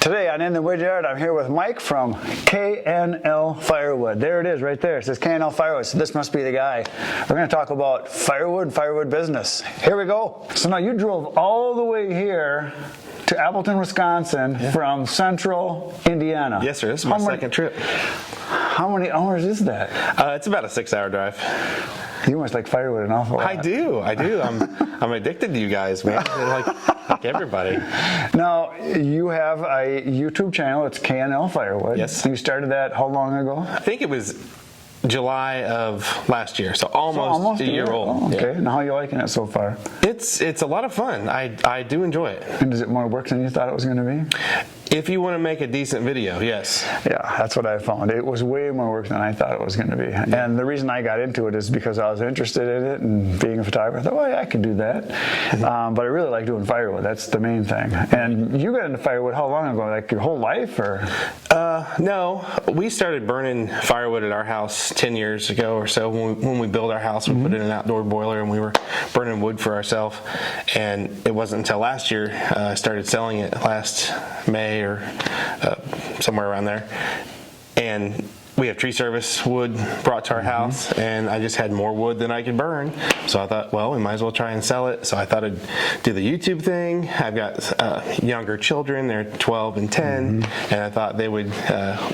Today on In the Woodyard, I'm here with Mike from K&L Firewood. There it is right there. It says K&L Firewood, so this must be the guy. We're going to talk about firewood business. Here we go. So now you drove all the way here to Appleton, Wisconsin from central Indiana. Yes, sir. This is my second trip. How many hours is that? It's about a 6-hour drive. You must like firewood an awful lot. I do. I'm addicted to you guys, man. Like everybody. Now, you have a YouTube channel. It's K&L Firewood. Yes. You started that how long ago? I think it was July of last year, so almost a year old. Oh, okay. Yeah. And how are you liking it so far? It's a lot of fun. I do enjoy it. And is it more work than you thought it was going to be? If you want to make a decent video, yes. Yeah, that's what I found. It was way more work than I thought it was going to be. Yeah. And the reason I got into it is because I was interested in it and being a photographer. I thought, well, yeah, I could do that. But I really like doing firewood. That's the main thing. And you got into firewood how long ago? Like your whole life, or? No, we started burning firewood at our house 10 years ago or so. When we built our house, we put in an outdoor boiler and we were burning wood for ourselves. And it wasn't until last year I started selling it last May or somewhere around there. And we have tree service wood brought to our house, and I just had more wood than I could burn. So I thought, well, we might as well try and sell it. So I thought I'd do the YouTube thing. I've got younger children, they're 12 and 10, and I thought they would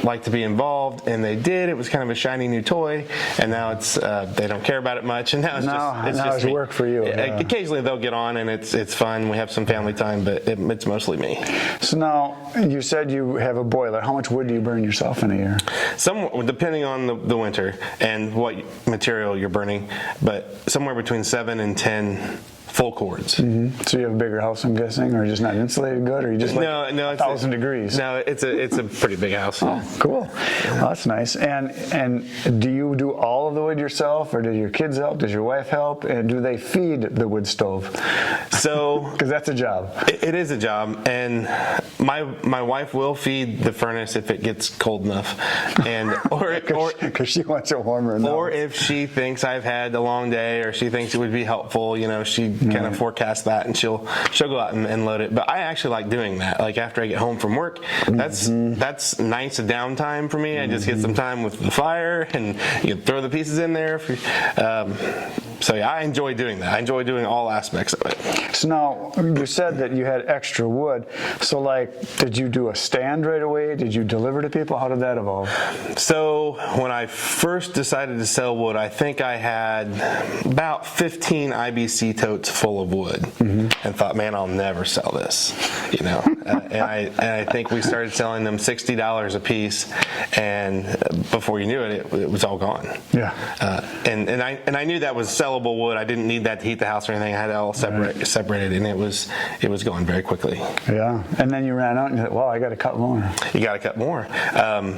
like to be involved, and they did. It was kind of a shiny new toy, and now it's they don't care about it much, and now it's just me. Work for you. Yeah. Occasionally they'll get on, and it's fun. We have some family time, but it's mostly me. So now, you said you have a boiler. How much wood do you burn yourself in a year? Depending on the winter and what material you're burning, but somewhere between 7 and 10 full cords. So you have a bigger house, I'm guessing, or just not insulated good, or you just no, 1,000 degrees? No, it's a pretty big house. Oh, cool. Well, that's nice. And do you do all of the wood yourself, or do your kids help? Does your wife help? And do they feed the wood stove? So, because that's a job. It is a job, and my wife will feed the furnace if it gets cold enough, and because she wants it warmer enough. Or if she thinks I've had a long day, or she thinks it would be helpful, she kind of forecast that, and she'll go out and load it. But I actually like doing that. Like after I get home from work, that's nice downtime for me. I just get some time with the fire, and you throw the pieces in there. So yeah, I enjoy doing that. I enjoy doing all aspects of it. So now, you said that you had extra wood. So did you do a stand right away? Did you deliver to people? How did that evolve? So when I first decided to sell wood, I think I had about 15 IBC totes full of wood, and thought, man, I'll never sell this, and I think we started selling them $60 a piece, and before you knew it, it was all gone. Yeah. And I knew that was sellable wood. I didn't need that to heat the house or anything. I had it all separated, and it was going very quickly. Yeah. And then you ran out and you said, well, I got to cut more. You got to cut more.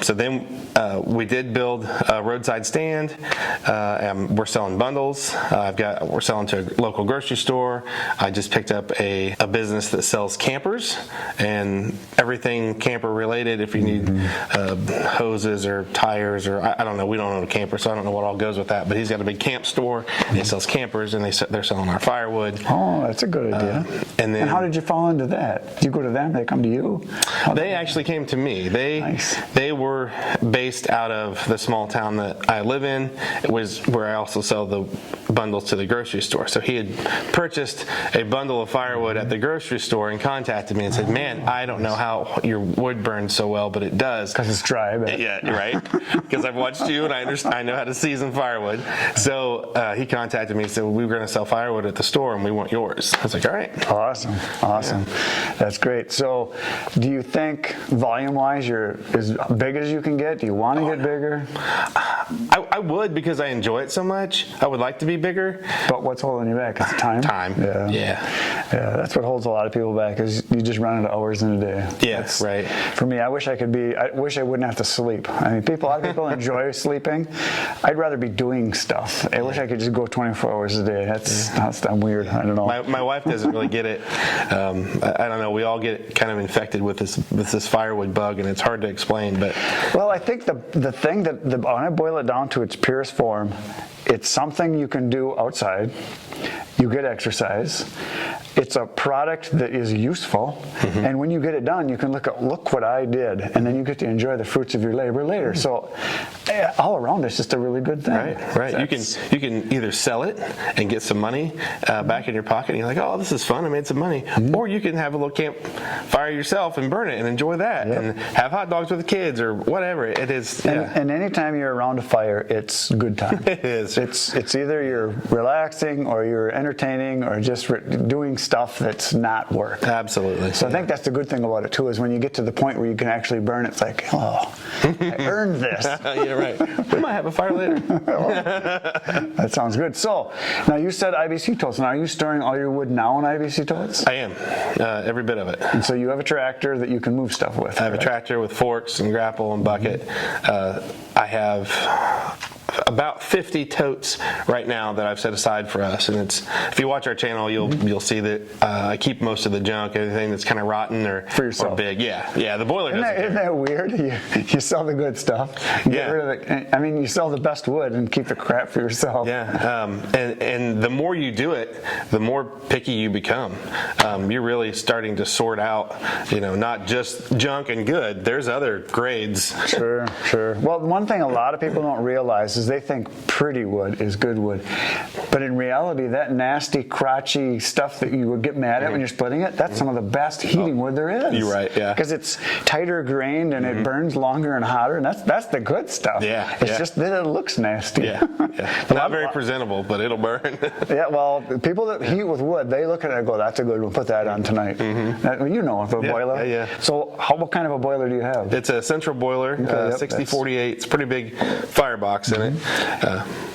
So then we did build a roadside stand, and we're selling bundles. We're selling to a local grocery store. I just picked up a business that sells campers and everything camper related. If you need hoses or tires, or I don't know, we don't own a camper, so I don't know what all goes with that. But he's got a big camp store. And he sells campers, and they're selling our firewood. Oh, that's a good idea. And how did you fall into that? Did you go to them? They come to you? They actually came to me. They were based out of the small town that I live in. It was where I also sell the bundles to the grocery store. So he had purchased a bundle of firewood at the grocery store and contacted me and said, man, I don't know how your wood burns so well, but it does. Because it's dry. Yeah, you're right. Because I've watched you, and I know how to season firewood. So he contacted me and said, well, we were going to sell firewood at the store, and we want yours. I was like, all right. Awesome. Yeah. That's great. So do you think volume-wise you're as big as you can get? Do you want to get bigger? I would, because I enjoy it so much. I would like to be bigger. But what's holding you back? It's time? Time. Yeah. That's what holds a lot of people back, is you just run out of hours in a day. Yeah, right. For me, I wish I wouldn't have to sleep. I mean, a lot of people enjoy sleeping. I'd rather be doing stuff. I wish I could just go 24 hours a day. I'm weird. I don't know. My wife doesn't really get it. I don't know. We all get kind of infected with this firewood bug, and it's hard to explain. But well, I think the thing that when I boil it down to its purest form, it's something you can do outside. You get exercise. it's a product that is useful, and when you get it done, you can look what I did, and then you get to enjoy the fruits of your labor later. So all around, it's just a really good thing. Right. You can either sell it and get some money back in your pocket, and you're like, oh, this is fun, I made some money. Or you can have a little campfire yourself and burn it and enjoy that, and have hot dogs with the kids or whatever it is. And anytime you're around a fire, it's good time. It is. It's either you're relaxing or you're entertaining or just doing stuff that's not work. Absolutely. So I think that's the good thing about it too, is when you get to the point where you can actually burn it, it's like, oh, I earned this. Yeah, right. We might have a fire later. That sounds good. So now you said IBC totes. Now are you storing all your wood now in IBC totes? I am. Every bit of it. And so you have a tractor that you can move stuff with. I have a tractor with forks and grapple and bucket. I have about 50 totes right now that I've set aside for us, and it's, if you watch our channel, you'll see that I keep most of the junk, anything that's kind of rotten or big. Yeah. The boiler doesn't. Isn't that weird? You sell the good stuff. Get rid of it. I mean, you sell the best wood and keep the crap for yourself. Yeah. And the more you do it, the more picky you become. You're really starting to sort out, not just junk and good. There's other grades. Sure. Well, one thing a lot of people don't realize is they think pretty wood is good wood. But in reality, that nasty, crotchy stuff that you would get mad at when you're splitting it, that's some of the best heating wood there is. You're right, yeah. Because it's tighter grained and it burns longer and hotter, and that's the good stuff. Yeah. It's just that it looks nasty. Yeah. Not very presentable, but it'll burn. Yeah, well, people that heat with wood, they look at it and go, that's a good one, put that on tonight. With a boiler. Yeah. So what kind of a boiler do you have? It's a central boiler, 6048. It's a pretty big firebox in it.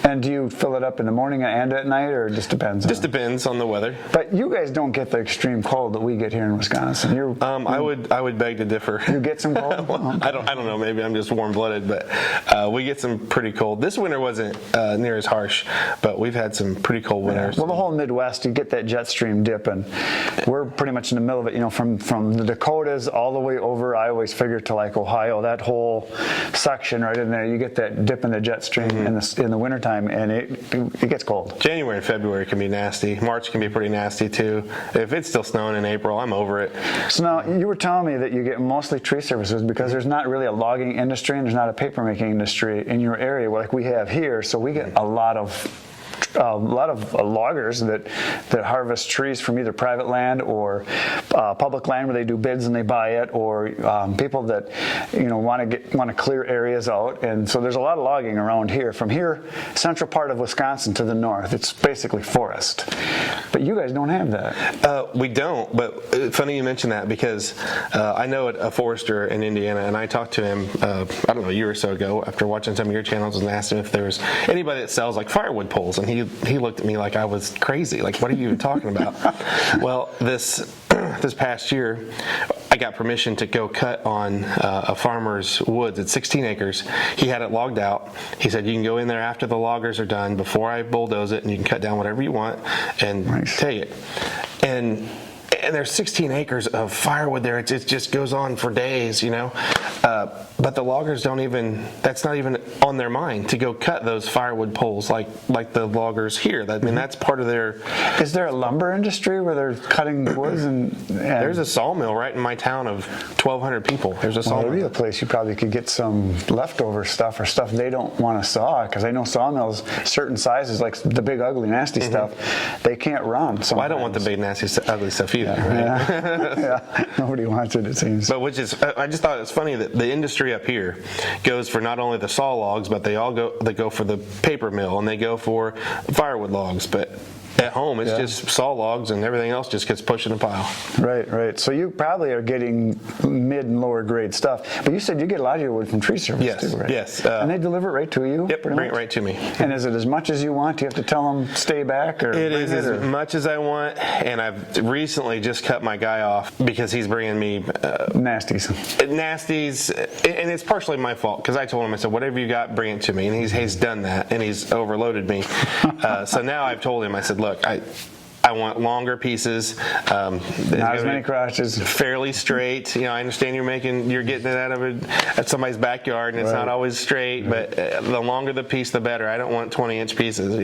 And do you fill it up in the morning and at night, or it just depends? Just depends on the weather. But you guys don't get the extreme cold that we get here in Wisconsin. I would beg to differ. You get some cold? I don't know. Maybe I'm just warm-blooded, but we get some pretty cold. This winter wasn't near as harsh, but we've had some pretty cold winters. Well, the whole Midwest, you get that jet stream dip, and we're pretty much in the middle of it. From the Dakotas all the way over, I always figure to like Ohio, that whole section right in there, you get that dip in the jet stream in the wintertime, and it gets cold. January and February can be nasty. March can be pretty nasty too. If it's still snowing in April, I'm over it. So now, you were telling me that you get mostly tree services because there's not really a logging industry and there's not a paper making industry in your area like we have here, so we get a lot of loggers that harvest trees from either private land or public land where they do bids and they buy it, or people that want to clear areas out, and so there's a lot of logging around here. From here, central part of Wisconsin to the north, it's basically forest. But you guys don't have that. We don't. But funny you mention that, because I know a forester in Indiana, and I talked to him a year or so ago after watching some of your channels, and asked him if there was anybody that sells like firewood poles, and he looked at me like I was crazy. Like, what are you even talking about? Well, this past year, I got permission to go cut on a farmer's woods. It's 16 acres. He had it logged out. He said, you can go in there after the loggers are done, before I bulldoze it, and you can cut down whatever you want and take it. And there's 16 acres of firewood there. It just goes on for days, but the loggers that's not even on their mind to go cut those firewood poles like the loggers here. I mean, that's part of their... Is there a lumber industry where they're cutting woods? And there's a sawmill right in my town of 1,200 people. There's a sawmill. There'd be a place you probably could get some leftover stuff or stuff they don't want to saw, because I know sawmills, certain sizes, like the big, ugly, nasty stuff, they can't run. Well, I don't want the big, nasty, ugly stuff either. Yeah. Nobody wants it seems. But I just thought it was funny that the industry up here goes for not only the saw logs, but they go for the paper mill, and they go for firewood logs. But at home, it's just saw logs, and everything else just gets pushed in a pile. Right. So you probably are getting mid and lower grade stuff. But you said you get a lot of your wood from tree service too, right? Yes. And they deliver it right to you? Yep, bring it right to me. And is it as much as you want? Do you have to tell them stay back? Or it is as much as I want, and I've recently just cut my guy off because he's bringing me... Nasties, and it's partially my fault, because I told him, I said, whatever you got, bring it to me. And he's done that, and he's overloaded me. So now I've told him, I said, look, I want longer pieces. Not as many crotches. Fairly straight. I understand you're getting it out of at somebody's backyard, and it's not always straight. But the longer the piece, the better. I don't want 20-inch pieces.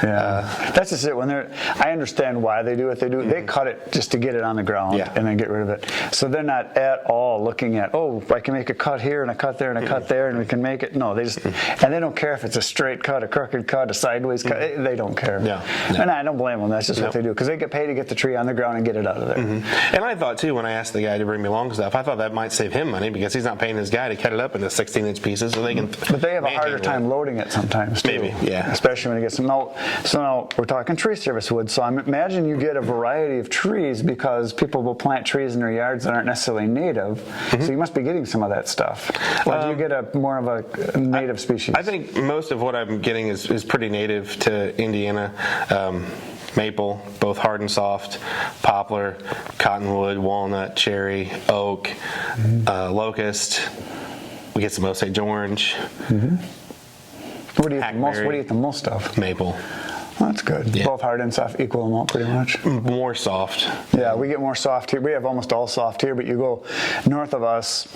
That's just it. I understand why they do what they do. They cut it just to get it on the ground and then get rid of it. So they're not at all looking at, I can make a cut here and a cut there and a cut there, and we can make it. No, they just and they don't care if it's a straight cut, a crooked cut, a sideways cut. They don't care. And I don't blame them. That's just what they do, because they get paid to get the tree on the ground and get it out of there. And I thought too, when I asked the guy to bring me long stuff, I thought that might save him money, because he's not paying his guy to cut it up into 16-inch pieces, so they can. But they have a harder time loading it sometimes too. Maybe, especially when it gets so now we're talking tree service wood. So I imagine you get a variety of trees, because people will plant trees in their yards that aren't necessarily native. So you must be getting some of that stuff. Or do you get more of a native species? I think most of what I'm getting is pretty native to Indiana. Maple, both hard and soft, poplar, cottonwood, walnut, cherry, oak, locust. We get some Osage orange. What do you eat the most of? Maple. Well, that's good. Both hard and soft, equal amount pretty much. More soft. Yeah, we get more soft here. We have almost all soft here, but you go north of us,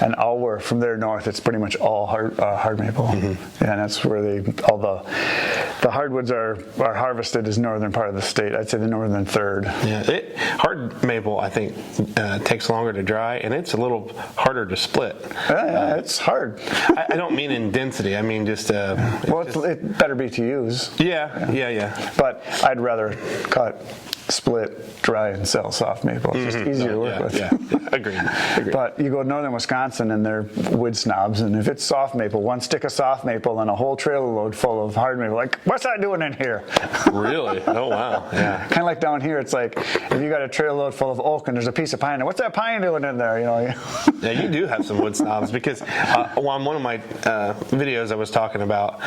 an hour from there north, it's pretty much all hard maple. And that's where all the hardwoods are harvested, is northern part of the state. I'd say the northern third. Yeah, hard maple, I think, takes longer to dry, and it's a little harder to split. It's hard. I don't mean in density. I mean just. It better be to use. Yeah. But I'd rather cut, split, dry, and sell soft maple. It's just easier to work with. Yeah. Agreed. But you go to northern Wisconsin and they're wood snobs, and if it's soft maple, one stick of soft maple and a whole trailer load full of hard maple, like, what's that doing in here? Really? Oh, wow. Yeah. Kind of like down here, it's like, if you got a trailer load full of oak and there's a piece of pine, what's that pine doing in there? Yeah, you do have some wood snobs, because on one of my videos I was talking about,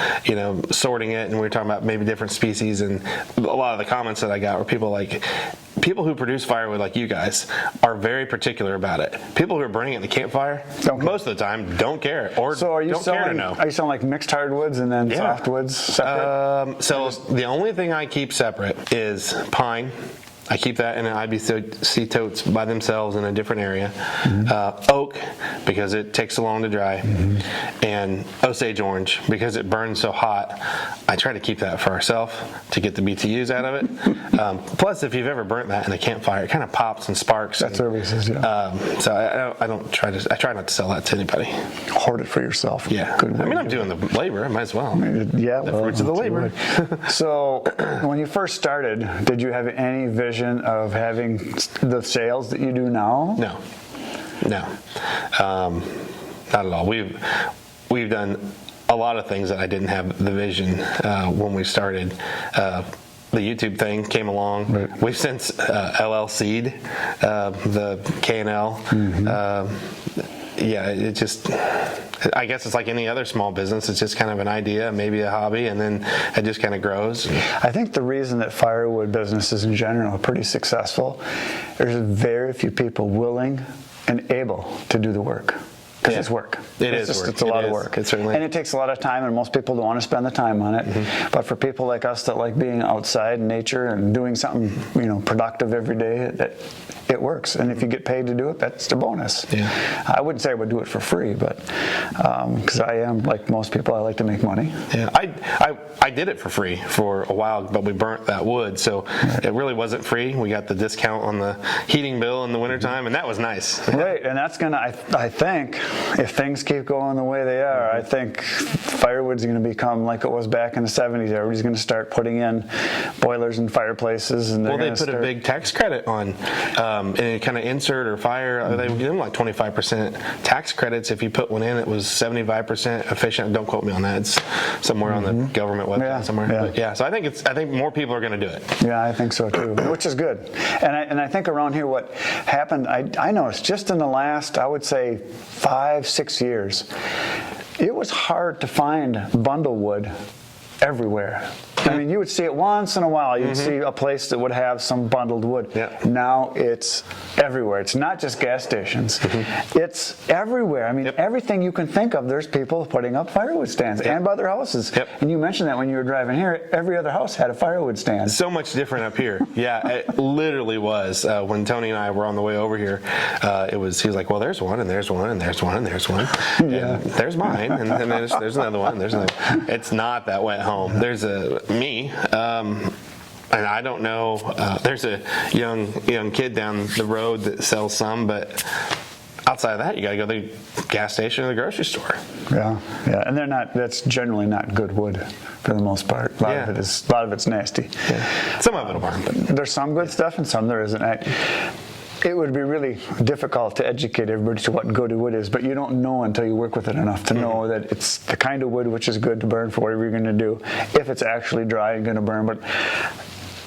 sorting it, and we were talking about maybe different species, and a lot of the comments that I got were people who produce firewood like you guys are very particular about it. People who are burning it in the campfire, most of the time, don't care, or don't care to know. Are you selling like mixed hardwoods and then softwoods separate? So the only thing I keep separate is pine. I keep that in an IBC totes by themselves in a different area. Oak, because it takes so long to dry. And Osage orange, because it burns so hot. I try to keep that for ourselves to get the BTUs out of it. Plus, if you've ever burnt that in a campfire, it kind of pops and sparks. That's services, so I try not to sell that to anybody. Hoard it for yourself. Yeah. Good. I'm doing the labor. I might as well. The fruits of the labor. So, when you first started, did you have any vision of having the sales that you do now? No, not at all. We've done a lot of things that I didn't have the vision when we started. The YouTube thing came along. Right. We've since LLC'd the K&L. It just, I guess it's like any other small business. It's just kind of an idea, maybe a hobby, and then it just kind of grows. I think the reason that firewood businesses in general are pretty successful, there's very few people willing and able to do the work. Because it's work. It's a lot of work. It certainly. And it takes a lot of time, and most people don't want to spend the time on it. But for people like us that like being outside in nature and doing something, productive every day, it works. And if you get paid to do it, that's the bonus. I wouldn't say I would do it for free, but because I am, like most people, I like to make money. I did it for free for a while, but we burnt that wood, so it really wasn't free. We got the discount on the heating bill in the wintertime, and that was nice. Right, and that's going to, I think, if things keep going the way they are, I think firewood's going to become like it was back in the 70s. Everybody's going to start putting in boilers and fireplaces. And they put a big tax credit on any kind of insert or fire. They give them like 25% tax credits. If you put one in, it was 75% efficient. Don't quote me on that. It's somewhere on the government website somewhere. But so I think more people are going to do it. Yeah, I think so too, which is good. And I think around here what happened, I noticed just in the last, I would say 5-6 years, it was hard to find bundle wood everywhere. I mean, you would see it once in a while. You'd see a place that would have some bundled wood. Yeah. Now it's everywhere. It's not just gas stations. It's everywhere. I mean, everything you can think of, there's people putting up firewood stands and by their houses. And you mentioned that when you were driving here, every other house had a firewood stand. So much different up here. Yeah, it literally was. When Tony and I were on the way over here, he was like, well, there's one, and there's one, and there's one, and there's one. And there's mine, and then there's another one, and there's another. It's not that way at home. There's me. And I don't know. There's a young kid down the road that sells some, but outside of that, you got to go to the gas station or the grocery store. Yeah, and they're not. That's generally not good wood for the most part. A lot of it's nasty. Yeah. Some of it'll burn, but there's some good stuff and some there isn't. It would be really difficult to educate everybody to what good wood is, but you don't know until you work with it enough to know that it's the kind of wood which is good to burn for whatever you're going to do. If it's actually dry and going to burn, but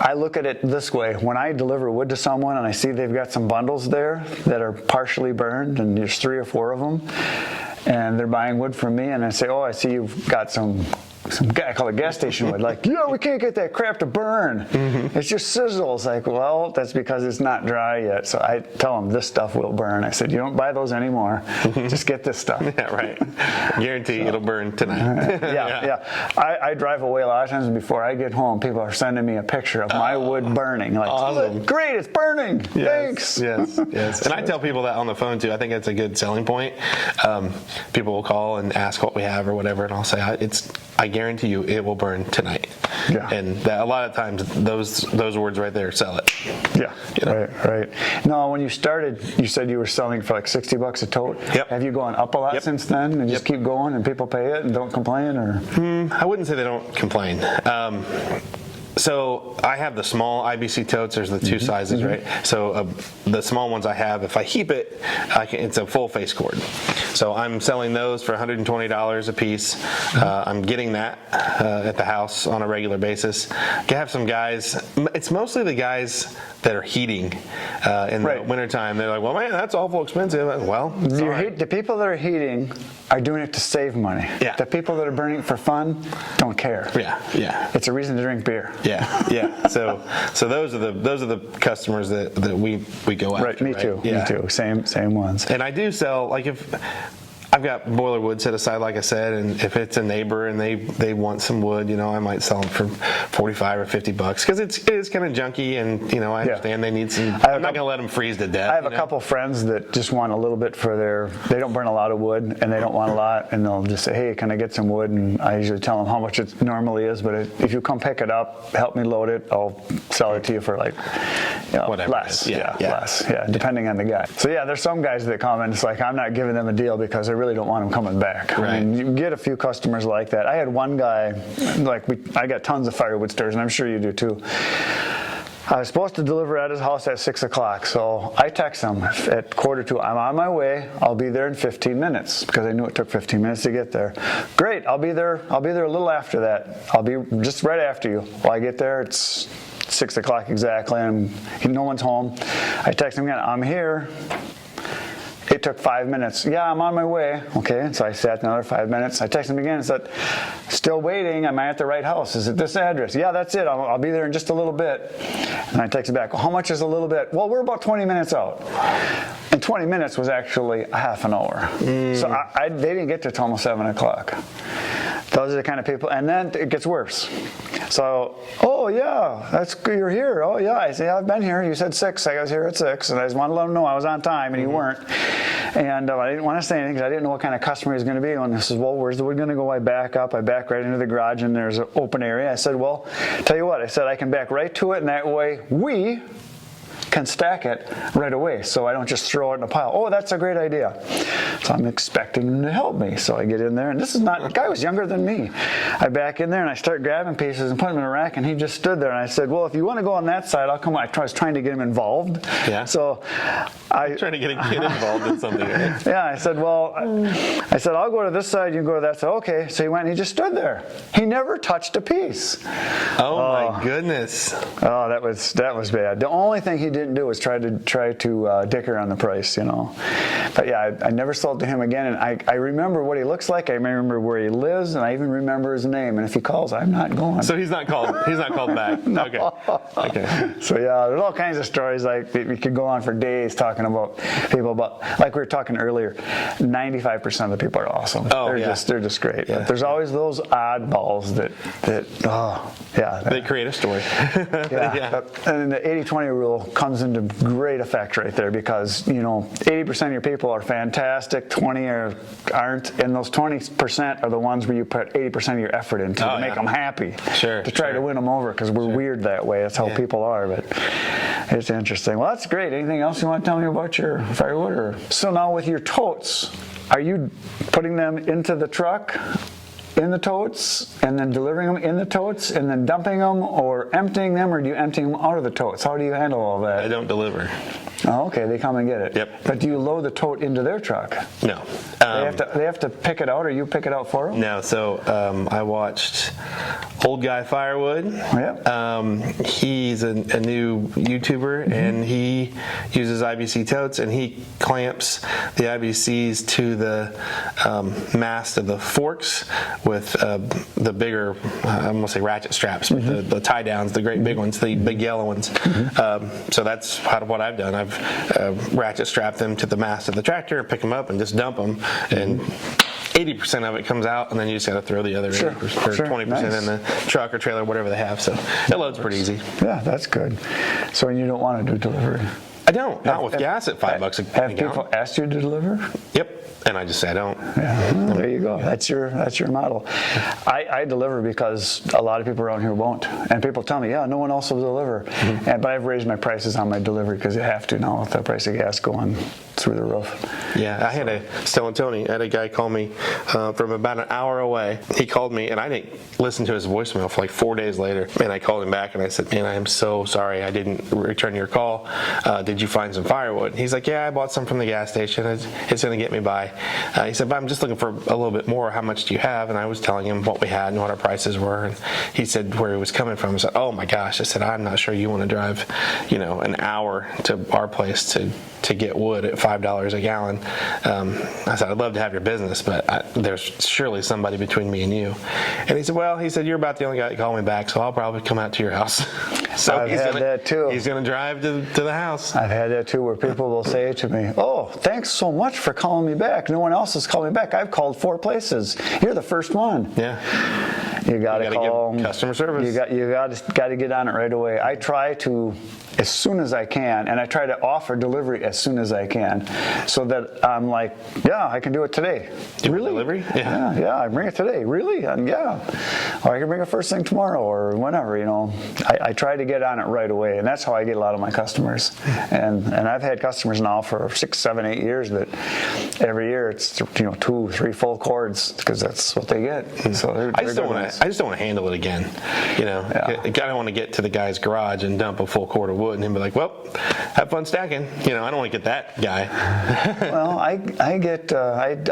I look at it this way. When I deliver wood to someone and I see they've got some bundles there that are partially burned, and there's 3 or 4 of them, and they're buying wood from me, and I say, oh, I see you've got some guy, I call it gas station wood, like, yeah, we can't get that crap to burn. It's just sizzles. Like, well, that's because it's not dry yet. So I tell them this stuff will burn. I said, you don't buy those anymore. Just get this stuff. Yeah, right. Guarantee it'll burn tonight. I drive away a lot of times, and before I get home, people are sending me a picture of my wood burning. Like, awesome. Great, it's burning. Thanks. Yes. And I tell people that on the phone too. I think that's a good selling point. People will call and ask what we have or whatever, and I'll say, I guarantee you it will burn tonight. Yeah. And a lot of times those words right there sell it. Yeah. Right. No, when you started, you said you were selling for like $60 a tote. Yep. Have you gone up a lot since then and just keep going and people pay it and don't complain, or? I wouldn't say they don't complain. So I have the small IBC totes. There's the 2 sizes, right? So the small ones I have, if I heap it, it's a full face cord. So I'm selling those for $120 a piece. I'm getting that at the house on a regular basis. I have some guys. It's mostly the guys that are heating in the wintertime. They're like, well, man, that's awful expensive. Well, the people that are heating are doing it to save money. Yeah. The people that are burning it for fun don't care. Yeah. It's a reason to drink beer. Yeah. So those are the customers that we go after. Right. Me too. Yeah. Me too. Same ones. And I do sell, like, if I've got boiler wood set aside, like I said, and if it's a neighbor and they want some wood, I might sell them for $45 or $50 because it is kind of junky, and I understand they need some. I'm not gonna let them freeze to death. I have a couple friends that just want a little bit for they don't burn a lot of wood and they don't want a lot, and they'll just say, hey, can I get some wood? And I usually tell them how much it normally is, but if you come pick it up, help me load it, I'll sell it to you for like whatever less. Less. Depending on the guy. So there's some guys that come and it's like, I'm not giving them a deal because I really don't want them coming back. Right. I mean, you get a few customers like that. I had one guy, I got tons of firewood stores, and I'm sure you do too. I was supposed to deliver at his house at 6 o'clock, so I text him at 1:45. I'm on my way. I'll be there in 15 minutes because I knew it took 15 minutes to get there. Great, I'll be there a little after that. I'll be just right after you. Well, I get there, it's 6 o'clock exactly, and no one's home. I text him again, I'm here. It took 5 minutes. Yeah, I'm on my way. Okay, so I sat another 5 minutes. I texted him again and said, still waiting. Am I at the right house? Is it this address? Yeah, that's it. I'll be there in just a little bit. And I texted back, well, how much is a little bit? Well, we're about 20 minutes out. And 20 minutes was actually a half an hour. So they didn't get there till almost 7 o'clock. Those are the kind of people. And then it gets worse. So, oh, yeah, you're here. Oh, yeah. I say, I've been here. You said 6. I was here at 6. And I just wanted to let them know I was on time, and you weren't. And I didn't want to say anything because I didn't know what kind of customer he was going to be. And he says, well, where's the wood going to go? I back up. I back right into the garage, and there's an open area. I said, well, tell you what. I said, I can back right to it, and that way we can stack it right away so I don't just throw it in a pile. Oh, that's a great idea. So I'm expecting him to help me. So I get in there, and the guy was younger than me. I back in there and I start grabbing pieces and putting them in a rack, and he just stood there, and I said, well, if you want to go on that side, I'll come. I was trying to get him involved. Yeah. So I'm trying to get a kid involved in something, right? Yeah, I said, well, I'll go to this side, you go to that side. Okay. So he went and he just stood there. He never touched a piece. Oh my goodness. Oh, that was bad. The only thing he did didn't do was try to dicker on the price, you know. But yeah, I never sold to him again, and I remember what he looks like. I remember where he lives, and I even remember his name. And if he calls, I'm not going. So he's not called. He's not called back. No. Okay. So yeah, there's all kinds of stories. Like we could go on for days talking about people, but like we were talking earlier, 95% of the people are awesome. Oh, they're yeah. just great. Yeah. But there's always those oddballs that They create a story. yeah. And the 80-20 rule comes into great effect right there, because, you know, 80% of your people are fantastic, 20 aren't, and those 20% are the ones where you put 80% of your effort into to make them happy. Sure. To try to win them over, because we're weird that way. That's how people are, but it's interesting. Well, that's great. Anything else you want to tell me about your firewood? So now with your totes, are you putting them into the truck in the totes and then delivering them in the totes and then dumping them, or emptying them, or do you empty them out of the totes? How do you handle all that? I don't deliver. Oh, okay, they come and get it. Yep. But do you load the tote into their truck? No. They have to pick it out, or you pick it out for them? No. So I watched Old Guy Firewood. Yep. He's a new YouTuber, and he uses IBC totes, and he clamps the IBCs to the mast of the forks with the bigger, I'm going to say ratchet straps, but the tie downs, the great big ones, the big yellow ones. So that's what I've done. I've ratchet strapped them to the mast of the tractor, pick them up, and just dump them. And 80% of it comes out, and then you just got to throw the other 80% or 20% in the truck or trailer, whatever they have. So it loads pretty easy. Yeah, that's good. So you don't want to do delivery? I don't. Not with gas at $5 a gallon. Have people asked you to deliver? Yep. And I just say I don't. Yeah, well, there you go. That's your model. I deliver because a lot of people around here won't, and people tell me, yeah, no one else will deliver. But I've raised my prices on my delivery because you have to now with the price of gas going through the roof. Yeah, I had Telling Tony, I had a guy call me from about an hour away. He called me, and I didn't listen to his voicemail for like 4 days later. And I called him back, and I said, man, I am so sorry I didn't return your call. Did you find some firewood? He's like, yeah, I bought some from the gas station. It's going to get me by. He said, but I'm just looking for a little bit more. How much do you have? And I was telling him what we had and what our prices were. And he said where he was coming from. I said, oh my gosh. I said, I'm not sure you want to drive, an hour to our place to get wood at $5 a gallon. I said, I'd love to have your business, but there's surely somebody between me and you. And he said, you're about the only guy that called me back, so I'll probably come out to your house. So I've had that too. He's going to drive to the house. I've had that too, where people will say to me, oh, thanks so much for calling me back. No one else has called me back. I've called 4 places. You're the first one. Yeah. You got to call give customer service. You got to get on it right away. I try to as soon as I can, and I try to offer delivery as soon as I can, so that I'm like, yeah, I can do it today. Really? Delivery? Yeah, I bring it today. Really? And yeah, or I can bring it first thing tomorrow or whenever. I try to get on it right away, and that's how I get a lot of my customers. And I've had customers now for 6, 7, 8 years that every year it's 2, 3 full cords because that's what they get. So I just don't want to handle it again. I don't want to get to the guy's garage and dump a full cord of wood and him be like, well, have fun stacking. I don't want to get that guy. Well, I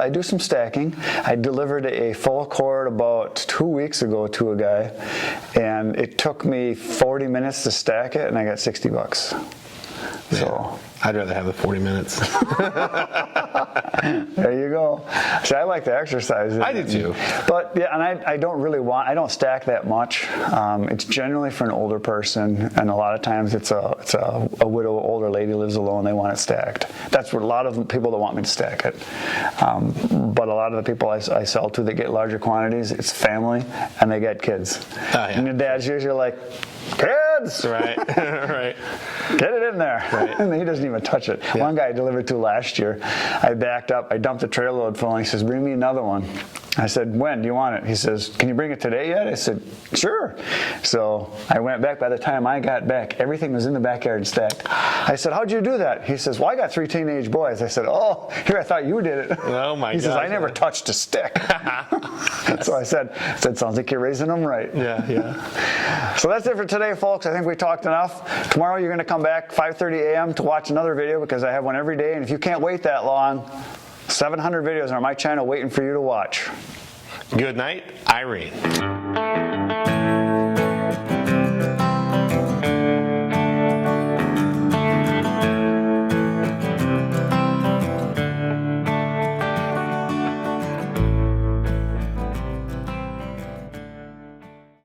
do some stacking. I delivered a full cord about 2 weeks ago to a guy, and it took me 40 minutes to stack it, and I got $60. Yeah. So I'd rather have the 40 minutes. There you go. See, I like to exercise. I do too. But yeah, and I don't stack that much. It's generally for an older person, and a lot of times it's a widow, older lady lives alone. They want it stacked. That's what a lot of people that want me to stack it. But a lot of the people I sell to that get larger quantities, it's family and they get kids. Oh, yeah. And your dad's usually like, kids! Right, right. Get it in there. Right. And he doesn't even touch it. Yeah. One guy I delivered to last year, I backed up, I dumped the trailer load full, and he says, bring me another one. I said, when do you want it? He says, can you bring it today yet? I said, sure. So I went back. By the time I got back, everything was in the backyard stacked. I said, how'd you do that? He says, well, I got 3 teenage boys. I said, oh, here, I thought you did it. Oh, my God. He says, I never touched a stick. So I said, sounds like you're raising them right. Yeah. So that's it for today, folks. I think we talked enough. Tomorrow you're going to come back 5:30 a.m. to watch another video because I have one every day. And if you can't wait that long, 700 videos are on my channel waiting for you to watch. Good night, Irene.